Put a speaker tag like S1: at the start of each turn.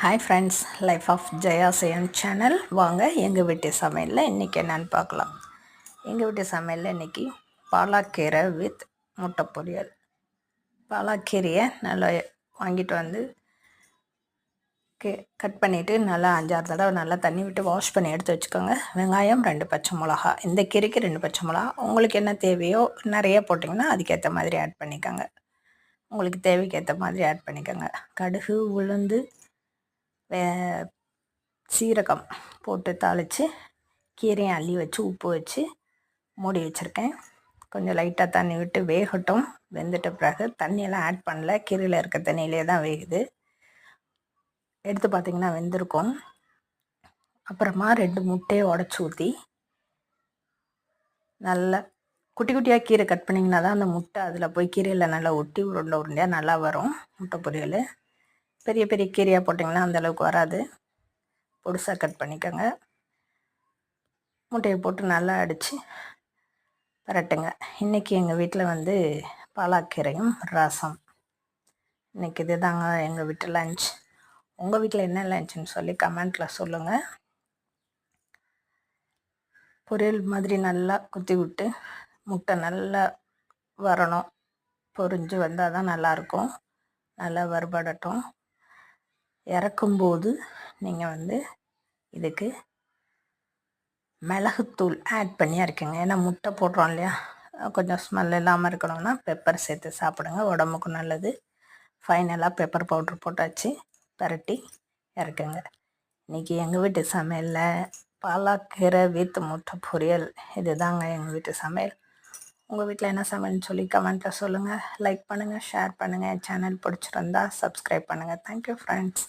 S1: Hi friends, life of Jaya சேன் channel. வாங்க எங்கள் வீட்டு சமையலில் இன்றைக்கி என்னென்னு பார்க்கலாம். எங்கள் வீட்டு சமையலில் இன்றைக்கி பாலாக்கீரை வித் முட்டை பொரியல். பாலாக்கீரையை நல்லா வாங்கிட்டு வந்து கட் பண்ணிவிட்டு நல்லா 5-6 தடவை நல்லா தண்ணி விட்டு வாஷ் பண்ணி எடுத்து வச்சுக்கோங்க. வெங்காயம் 2 பச்சை மிளகா, இந்த கீரைக்கு 2 பச்சை மிளகா. உங்களுக்கு என்ன தேவையோ நிறைய போட்டிங்கன்னா அதுக்கேற்ற மாதிரி ஆட் பண்ணிக்கோங்க. உங்களுக்கு தேவைக்கு ஏற்ற மாதிரி ஆட் பண்ணிக்கோங்க. கடுகு, உளுந்து, சீரகம் போட்டு தாளித்து கீரையை அள்ளி வச்சு உப்பு வச்சு மூடி வச்சுருக்கேன். கொஞ்சம் லைட்டாக தண்ணி விட்டு வேகட்டும். வெந்துட்ட பிறகு தண்ணியெல்லாம் ஆட் பண்ணல, கீரையில் இருக்க தண்ணியிலே தான் வேகுது. எடுத்து பார்த்திங்கன்னா வெந்திருக்கும். அப்புறமா 2 முட்டையை உடச்சி ஊற்றி நல்லா குட்டி குட்டியாக கீரை கட் பண்ணிங்கன்னா தான் அந்த முட்டை அதில் போய் கீரையில் நல்லா ஒட்டி உருண்டை உருண்டையாக நல்லா வரும் முட்டை பொரியல். பெரிய பெரிய கீரையாக போட்டிங்கன்னா அந்தளவுக்கு வராது. பொடுசாக கட் பண்ணிக்கோங்க. முட்டையை போட்டு நல்லா அடித்து பரட்டுங்க. இன்றைக்கி எங்கள் வீட்டில் வந்து பாலாக்கீரையும் ரசம். இன்றைக்கி இது தாங்க எங்கள் வீட்டு லஞ்ச். உங்கள் வீட்டில் என்ன லஞ்சுன்னு சொல்லி கமெண்ட்டில் சொல்லுங்கள். பொரியல் மாதிரி நல்லா குத்தி விட்டு முட்டை நல்லா வரணும், பொரிஞ்சு வந்தால் தான் நல்லாயிருக்கும். நல்லா வறுபடட்டும். இறக்கும்போது நீங்கள் வந்து இதுக்கு மிளகுத்தூள் ஆட் பண்ணி இறக்குங்க. ஏன்னா முட்டை போடுறோம் இல்லையா, கொஞ்சம் ஸ்மெல் இல்லாமல் இருக்கணும்னா பெப்பர் சேர்த்து சாப்பிடுங்க, உடம்புக்கும் நல்லது. ஃபைனலாக பெப்பர் பவுட்ரு போட்டாச்சு, பரட்டி இறக்குங்க. இன்றைக்கி எங்கள் வீட்டு சமையலில் பாலாக்கீரை வித் முட்டை பொரியல். இது தாங்க எங்கள் வீட்டு சமையல். உங்கள் வீட்டில் என்ன சமையல்னு சொல்லி கமெண்ட்டில் சொல்லுங்கள். லைக் பண்ணுங்கள், ஷேர் பண்ணுங்கள். சேனல் பிடிச்சிருந்தா சப்ஸ்கிரைப் பண்ணுங்கள். Thank you friends.